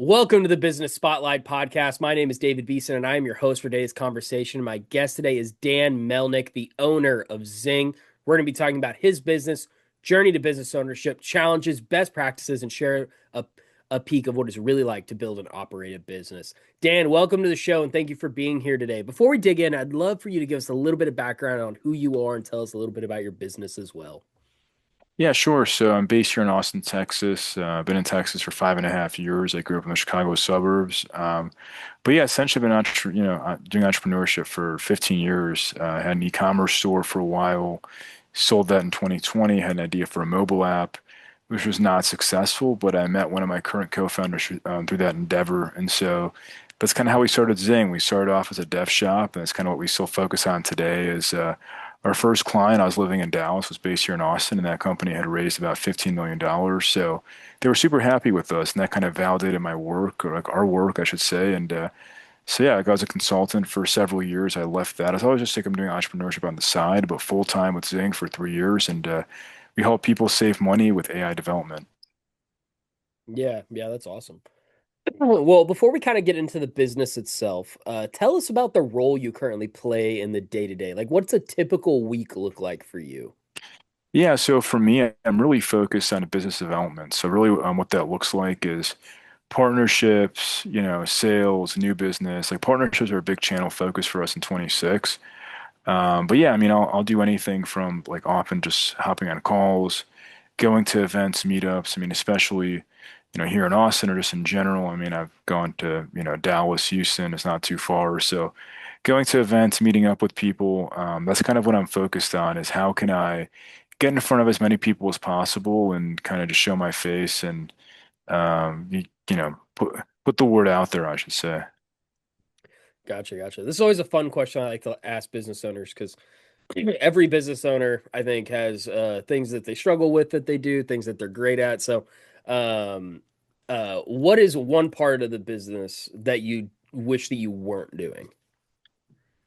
Welcome to the Business Spotlight podcast. My name is David Beeson, and I am your host for today's conversation. My guest today is Dan Melnick, the owner of Zing. We're going to be talking about his business, journey to business ownership, challenges, best practices, and share a peek of what it's really like to build and operate a business. Dan, welcome to the show, and thank you for being here today. Before we dig in, I'd love for you to give us a little bit of background on who you are and tell us a little bit about your business as well. Yeah, sure. So I'm based here in Austin, Texas. I've been in Texas for 5.5 years. I grew up in the Chicago suburbs. But yeah, essentially been doing entrepreneurship for 15 years. Had an e-commerce store for a while. Sold that in 2020. Had an idea for a mobile app, which was not successful. But I met one of my current co-founders through that endeavor, and so that's kind of how we started Zing. We started off as a dev shop, and that's kind of what we still focus on today. Is Our first client, I was living in Dallas, was based here in Austin, and that company had raised about $15 million. So they were super happy with us, and that kind of validated my work, or like our work, I should say. And so yeah, like I was a consultant for several years. I left that. I was always just like I'm doing entrepreneurship on the side, but full time with Zing for 3 years, and we help people save money with AI development. Yeah, that's awesome. Well, before we kind of get into the business itself, tell us about the role you currently play in the day to day. Like, what's a typical week look like for you? Yeah, so for me, I'm really focused on business development. So really, what that looks like is partnerships, sales, new business. Like partnerships are a big channel focus for us in 26. But yeah, I mean, I'll do anything from like often just hopping on calls, going to events, meetups. I mean, especially, here in Austin or just in general. I mean, I've gone to, Dallas, Houston, it's not too far. So going to events, meeting up with people, that's kind of what I'm focused on is how can I get in front of as many people as possible and kind of just show my face and, put the word out there, I should say. Gotcha. This is always a fun question I like to ask business owners because every business owner, I think, has things that they struggle with that they do, things that they're great at. So, um, what is one part of the business that you wish that you weren't doing?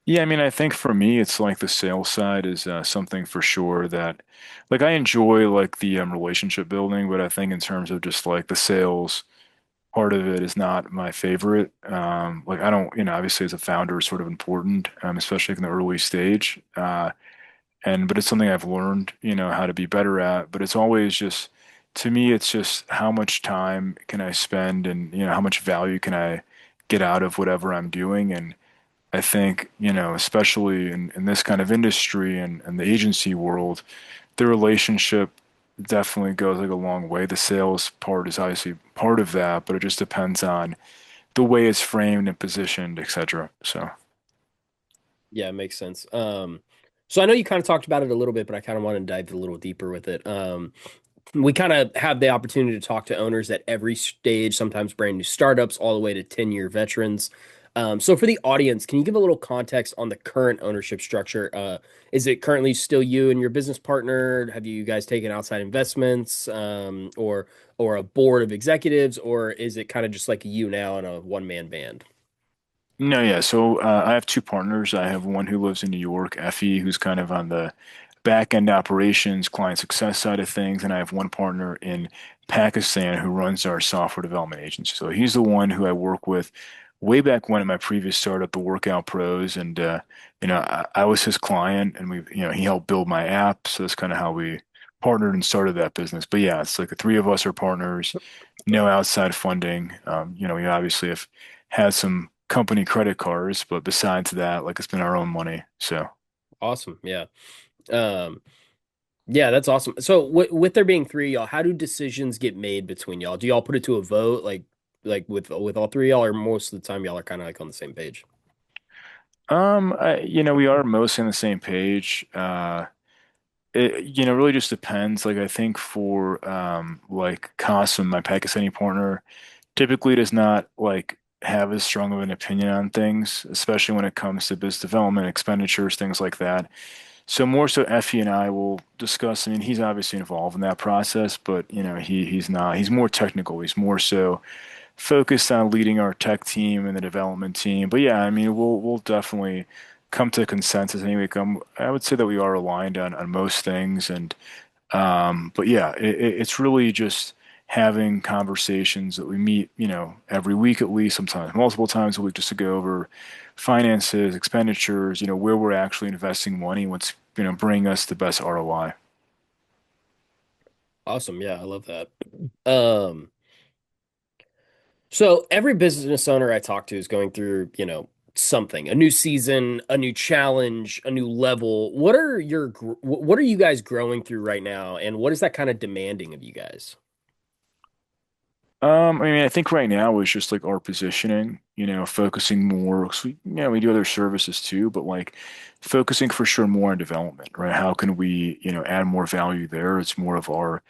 Yeah, I mean, I think for me, it's like the sales side is something for sure that, like, I enjoy like the relationship building, but I think in terms of just like the sales part of it is not my favorite. Like, I don't, obviously as a founder, it's sort of important, especially in the early stage. But it's something I've learned, how to be better at. But it's always just, to me, it's just how much time can I spend and, how much value can I get out of whatever I'm doing. And I think, especially in this kind of industry and the agency world, the relationship definitely goes like a long way. The sales part is obviously part of that, but it just depends on the way it's framed and positioned, etc. So, Yeah, it makes sense. So I know you kind of talked about it a little bit, but I kind of want to dive a little deeper with it. We kind of have the opportunity to talk to owners at every stage, sometimes brand new startups, all the way to 10-year veterans. So for the audience, can you give a little context on the current ownership structure? Is it currently still you and your business partner? Have you guys taken outside investments, or a board of executives, or is it kind of just like you now in a one-man band? no, yeah. So I have two partners. I have one who lives in New York, Effie, who's kind of on the back end operations, client success side of things. And I have one partner in Pakistan who runs our software development agency. So he's the one who I work with way back when at my previous startup, the Workout Pros. And, I was his client and he helped build my app. So that's kind of how we partnered and started that business. But yeah, it's like the three of us are partners, no outside funding. We obviously have had some company credit cards, but besides that, like it's been our own money. So. Awesome. Yeah. Um, yeah, that's awesome. So with there being three of y'all, how do decisions get made between y'all? Do y'all put it to a vote like with all three of y'all, or most of the time y'all are kind of like on the same page? We are mostly on the same page. It, really just depends. Like I think for like Qasim, my Pakistani partner, typically does not like have as strong of an opinion on things, especially when it comes to business development, expenditures, things like that. So more so Effie and I will discuss. I mean, he's obviously involved in that process, but he's not. He's more technical. He's more so focused on leading our tech team and the development team. But yeah, I mean, we'll definitely come to a consensus anyway. I would say that we are aligned on most things, and but yeah, it's really just having conversations that we meet, every week at least, sometimes multiple times a week, just to go over finances, expenditures, where we're actually investing money, what's, bringing us the best ROI. Awesome. Yeah, I love that. Um, so every business owner I talk to is going through, something, a new season, a new challenge, a new level. What are you guys growing through right now, and what is that kind of demanding of you guys? I mean, I think right now is just like our positioning, focusing more. 'Cause we do other services too, but like focusing for sure more on development, right? How can we, add more value there? It's more of our,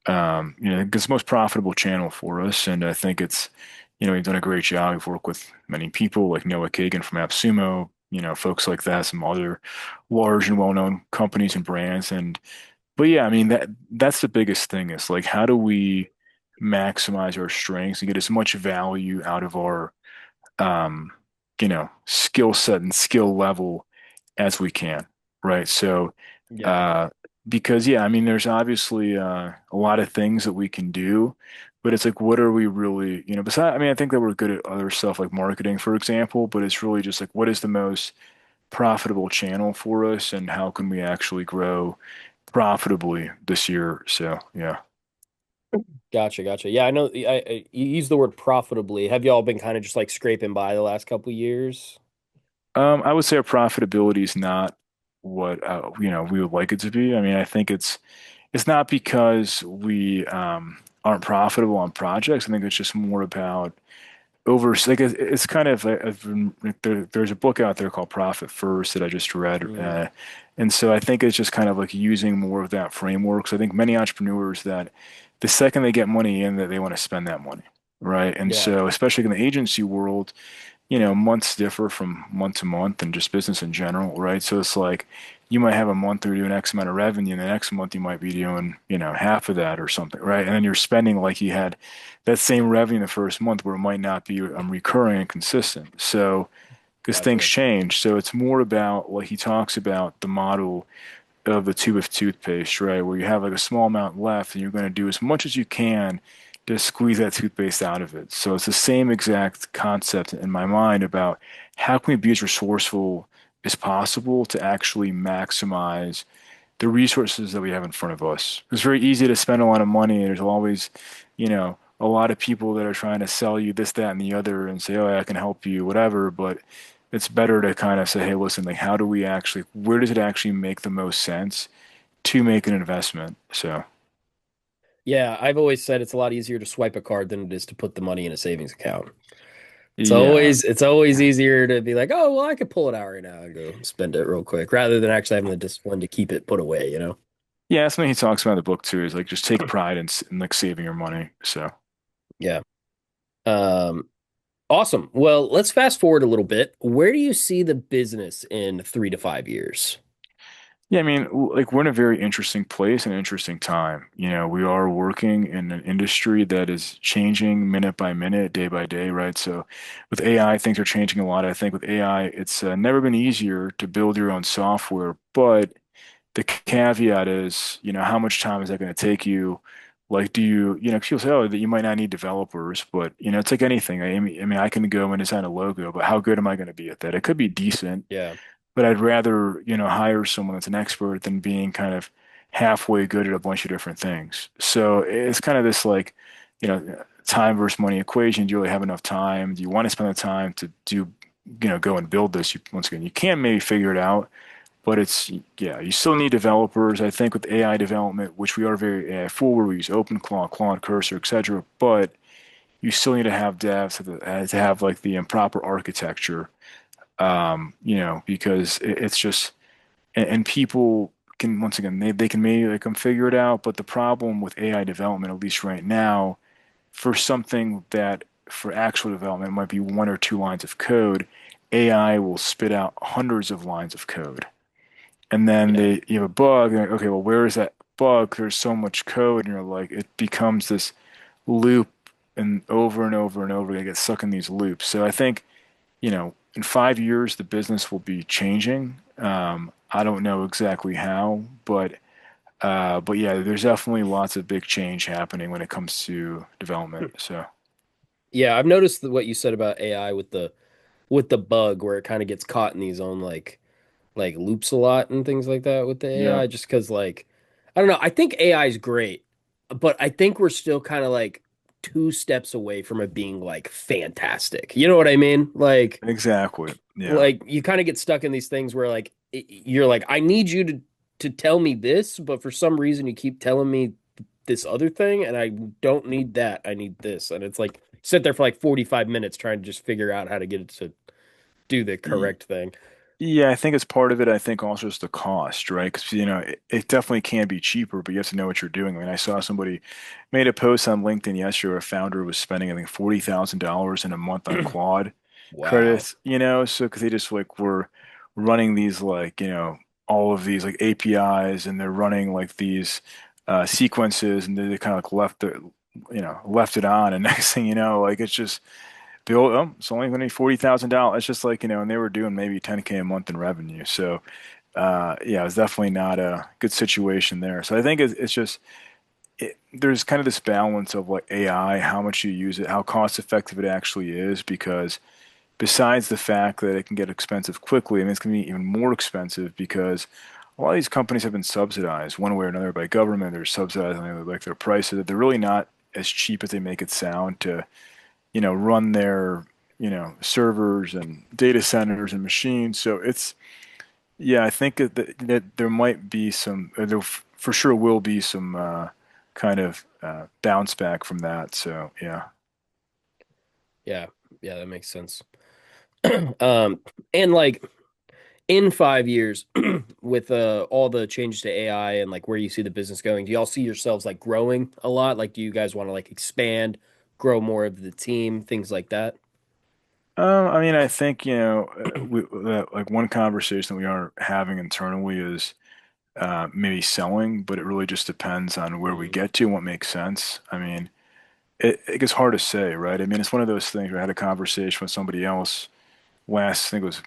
it's the most profitable channel for us. And I think it's, we've done a great job. We've worked with many people like Noah Kagan from AppSumo, folks like that, some other large and well-known companies and brands. But yeah, I mean that's the biggest thing is like how do we maximize our strengths and get as much value out of our um, skill set and skill level as we can, right? So Yeah. uh because yeah, I mean there's obviously a lot of things that we can do, but it's like what are we really, besides I mean I think that we're good at other stuff like marketing, for example, but it's really just like what is the most profitable channel for us and how can we actually grow profitably this year. So yeah. Gotcha, gotcha. Yeah, I know. You use the word profitably. Have y'all been kind of just like scraping by the last couple years? I would say our profitability is not what we would like it to be. I mean, I think it's not because we aren't profitable on projects. I think it's just more about over like it's kind of there's a book out there called Profit First that I just read, Mm, and so I think it's just kind of like using more of that framework. So I think many entrepreneurs that the second they get money in, that they want to spend that money, right? And yeah, so especially in the agency world, months differ from month to month and just business in general, right? So it's like you might have a month where you're doing X amount of revenue, and the next month you might be doing, half of that or something, right? And then you're spending like you had that same revenue in the first month where it might not be recurring and consistent. So because things gotcha. change. So it's more about what he talks about the model of the tube of toothpaste, right? Where you have like a small amount left and you're going to do as much as you can to squeeze that toothpaste out of it. So it's the same exact concept in my mind about how can we be as resourceful as possible to actually maximize the resources that we have in front of us. It's very easy to spend a lot of money. There's always, a lot of people that are trying to sell you this, that, and the other and say, oh, I can help you, whatever. But it's better to kind of say, hey, listen, like, how do we actually, where does it actually make the most sense to make an investment? So, Yeah, I've always said it's a lot easier to swipe a card than it is to put the money in a savings account. yeah. It's always easier to be like, oh, well, I could pull it out right now and go spend it real quick, rather than actually having the discipline to keep it put away, you know? Yeah, that's something he talks about in the book too, is like just take pride in like saving your money. So, Yeah. Um, awesome. Well, let's fast forward a little bit. Where do you see the business in 3 to 5 years? yeah, I mean, like we're in a very interesting place and interesting time. We are working in an industry that is changing minute by minute, day by day, right? So with AI, things are changing a lot. I think with AI, it's never been easier to build your own software, but the caveat is, how much time is that going to take you? Like, do you, people say, oh, that you might not need developers, but it's like anything. I mean, I can go and design a logo, but how good am I going to be at that? It could be decent, Yeah. but I'd rather, hire someone that's an expert than being kind of halfway good at a bunch of different things. So it's kind of this like, time versus money equation. Do you really have enough time? Do you want to spend the time to do, go and build this? Once again, you can maybe figure it out, but it's, yeah, you still need developers. I think with AI development, which we are very AI forward, we use OpenClaw, Claude Cursor, etc. But you still need to have devs to have like the improper architecture, because it's just, and people can, once again, they can maybe like figure it out. But the problem with AI development, at least right now, for something that for actual development might be one or two lines of code, AI will spit out hundreds of lines of code. And then Yeah. you have a bug, and you're like, okay, well, where is that bug? There's so much code, and you're like, it becomes this loop, and over and over, you get stuck in these loops. So I think, in 5 years, the business will be changing. I don't know exactly how, but But yeah, there's definitely lots of big change happening when it comes to development. So Yeah, I've noticed what you said about AI with the bug where it kind of gets caught in these own like loops a lot and things like that with the yeah, AI just because like I don't know, I think AI is great, but I think we're still kind of like two steps away from it being like fantastic. You know what I mean? exactly. Yeah. Like you kind of get stuck in these things where like you're like I need you to tell me this, but for some reason you keep telling me this other thing and I don't need that. I need this. And it's like sit there for like 45 minutes trying to just figure out how to get it to do the Y- correct thing. Yeah, I think it's part of it. I think also is the cost, right? Because it definitely can be cheaper, but you have to know what you're doing. I mean, I saw somebody made a post on LinkedIn yesterday where a founder was spending, I think, $40,000 in a month on Claude Wow. credits, so because they just like were running these like, all of these like APIs and they're running like these sequences and they kind of like left it on. And next thing you know, like it's just Bill, it's only going to be $40,000. It's just like, and they were doing maybe 10K a month in revenue. So, yeah, it's definitely not a good situation there. So I think it's just, there's kind of this balance of like AI, how much you use it, how cost effective it actually is, because besides the fact that it can get expensive quickly, I mean, it's going to be even more expensive because a lot of these companies have been subsidized one way or another by government. They're subsidizing like their prices. They're really not as cheap as they make it sound to run their, servers and data centers and machines. So yeah, I think that there might be some, there for sure will be some kind of bounce back from that. So yeah. Yeah. Yeah, that makes sense. Um, and like in 5 years, with all the changes to AI and like where you see the business going, do y'all see yourselves like growing a lot? Like, do you guys want to like expand, grow more of the team, things like that? I mean, I think, like one conversation that we are having internally is maybe selling, but it really just depends on where we Mhm. get to and what makes sense. I mean, it gets hard to say, right? I mean, it's one of those things where I had a conversation with somebody else last, I think it was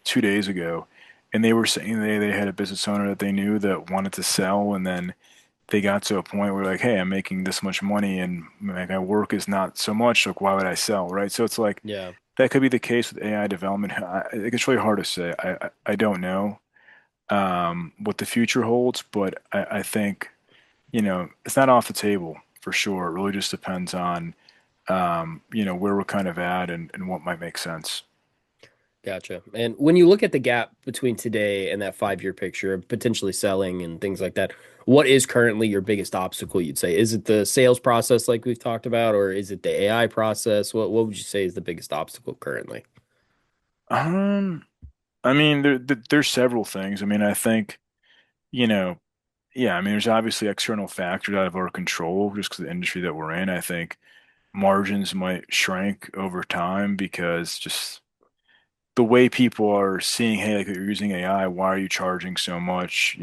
2 days ago, and they were saying they had a business owner that they knew that wanted to sell, and then they got to a point where like, hey, I'm making this much money, and like, my work is not so much. Like, why would I sell, right? So it's like Yeah. that could be the case with AI development. It's really hard to say. I don't know what the future holds, but I think it's not off the table for sure. It really just depends on where we're kind of at and what might make sense. Gotcha. And when you look at the gap between today and that 5 year picture of potentially selling and things like that, what is currently your biggest obstacle, you'd say? Is it the sales process like we've talked about, or is it the AI process? What would you say is the biggest obstacle currently? Um, I mean, there's several things. I mean, I think, you know, yeah, I mean, there's obviously external factors out of our control just because of the industry that we're in. I think margins might shrink over time because just the way people are seeing, hey, like you're using AI, why are you charging so much?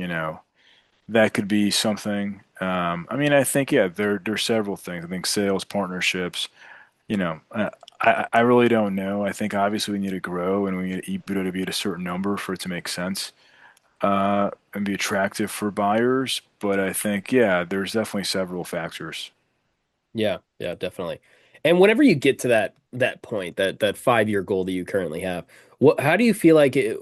That could be something. I mean, I think, yeah, there's several things. I think sales, partnerships, I really don't know. I think obviously we need to grow and we need EBITDA to be at a certain number for it to make sense and be attractive for buyers. But I think, yeah, there's definitely several factors. Yeah, yeah, definitely. And whenever you get to that point, that 5 year goal that you currently have, how do you feel like it,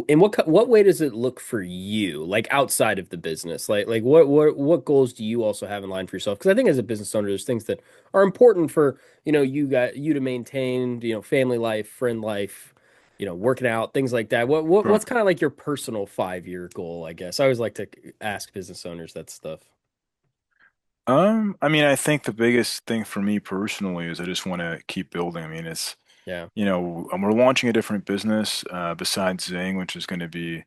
in what way does it look for you, like outside of the business? Like what goals do you also have in line for yourself? Because I think as a business owner, there's things that are important for, you to maintain, family life, friend life, working out, things like that. What's kind of like your personal 5 year goal, I guess? I always like to ask business owners that stuff. I mean, I think the biggest thing for me personally is I just want to keep building. I mean, it's, Yeah. we're launching a different business besides Zing, which is going to be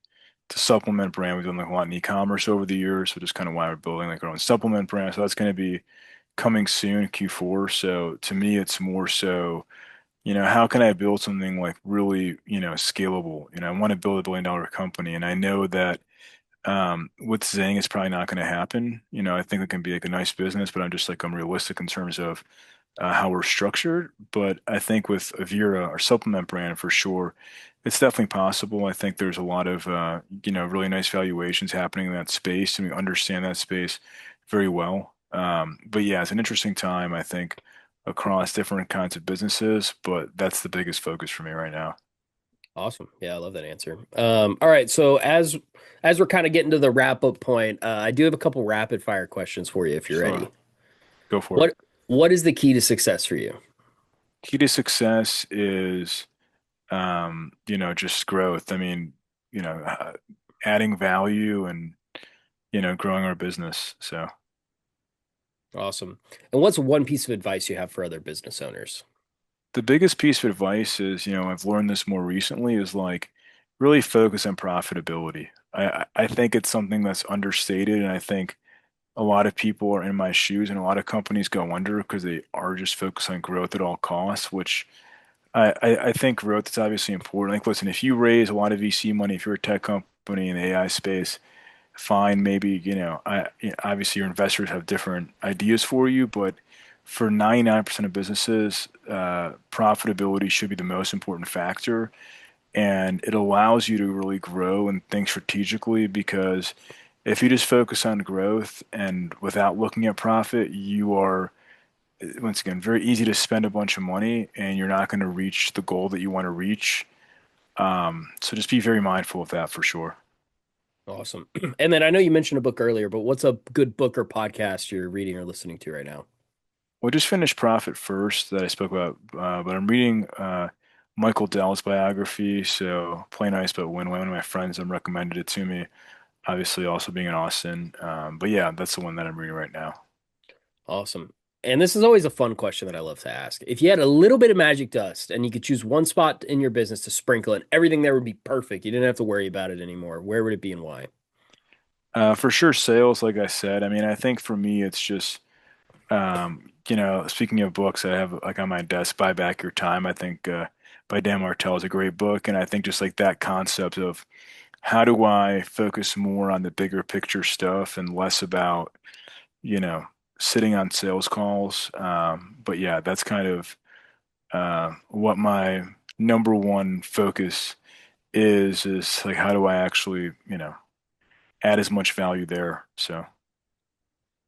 to supplement brand. We've done like a lot in e-commerce over the years, so just kind of why we're building like our own supplement brand. So that's going to be coming soon, Q4. So to me, it's more so, how can I build something like really, scalable? I want to build a $1 billion company, and I know that with Zing, it's probably not going to happen. I think it can be like a nice business, but I'm realistic in terms of how we're structured. But I think with Avira, our supplement brand, for sure, it's definitely possible. I think there's a lot of really nice valuations happening in that space, and we understand that space very well. But yeah, it's an interesting time, I think, across different kinds of businesses. But that's the biggest focus for me right now. Awesome. Yeah, I love that answer. All right. So as we're kind of getting to the wrap up point, I do have a couple rapid fire questions for you if you're Sure, ready. go for it. What what is the key to success for you? Key to success is just growth. I mean, adding value and, growing our business. So Awesome. And what's one piece of advice you have for other business owners? the biggest piece of advice is, I've learned this more recently is like really focus on profitability. I think it's something that's understated, and I think a lot of people are in my shoes and a lot of companies go under because they are just focused on growth at all costs, which I think growth is obviously important. Like, listen, if you raise a lot of VC money, if you're a tech company in the AI space, fine, maybe, obviously your investors have different ideas for you, but for 99% of businesses, profitability should be the most important factor. And it allows you to really grow and think strategically because if you just focus on growth and without looking at profit, you are, once again, very easy to spend a bunch of money and you're not going to reach the goal that you want to reach. So just be very mindful of that for sure. Awesome. And then I know you mentioned a book earlier, but what's a good book or podcast you're reading or listening to right now? Well, I just finished Profit First that I spoke about, but I'm reading Michael Dell's biography. So Play Nice but Win. One of my friends recommended it to me. Obviously, also being in Austin. But yeah, that's the one that I'm reading right now. Awesome. And this is always a fun question that I love to ask. If you had a little bit of magic dust and you could choose one spot in your business to sprinkle it, everything there would be perfect. You didn't have to worry about it anymore. Where would it be and why? For sure, sales, like I said. I mean, I think for me, it's just speaking of books, I have like on my desk, Buy Back Your Time. I think by Dan Martell is a great book, and I think just like that concept of how do I focus more on the bigger picture stuff and less about you know, sitting on sales calls. But yeah, that's kind of what my number one focus is like how do I actually, add as much value there. So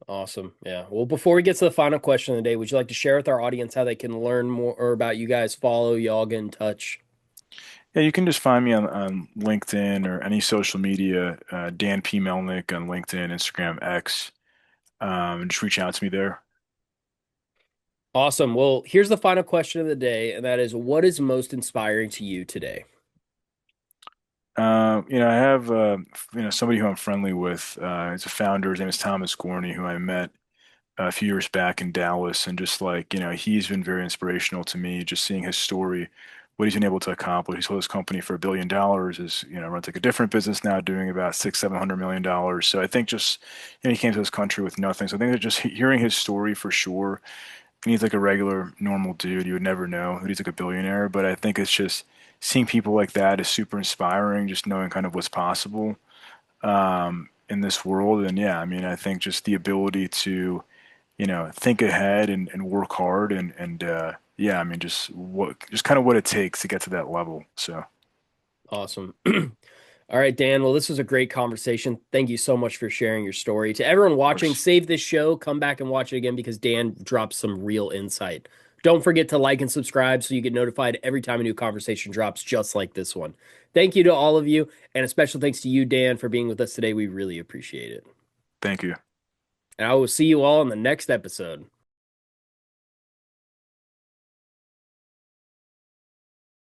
Awesome. Yeah. Well, before we get to the final question of the day, would you like to share with our audience how they can learn more about you guys, follow y'all, get in touch? yeah, you can just find me on LinkedIn or any social media, Dan P. Melnick on LinkedIn, Instagram, X, and just reach out to me there. Awesome. Well, here's the final question of the day, and that is what is most inspiring to you today? I have somebody who I'm friendly with. He's a founder. His name is Thomas Gorney, who I met a few years back in Dallas, and just like, he's been very inspirational to me, just seeing his story, what he's been able to accomplish. He sold his company for $1 billion, is, runs like a different business now doing about $600-700 million. So I think just, he came to this country with nothing. So I think that just hearing his story for sure, and he's like a regular, normal dude. You would never know that he's like a billionaire, but I think it's just seeing people like that is super inspiring, just knowing kind of what's possible in this world. And yeah, I mean, I think just the ability to think ahead and work hard and yeah, I mean, just kind of what it takes to get to that level. So, of Awesome. All right, Dan. Well, this was a great conversation. Thank you so much for sharing your story. To everyone watching, course, save this show, come back and watch it again because Dan drops some real insight. Don't forget to like and subscribe so you get notified every time a new conversation drops, just like this one. Thank you to all of you, and a special thanks to you, Dan, for being with us today. We really appreciate it. thank you. And I will see you all in the next episode.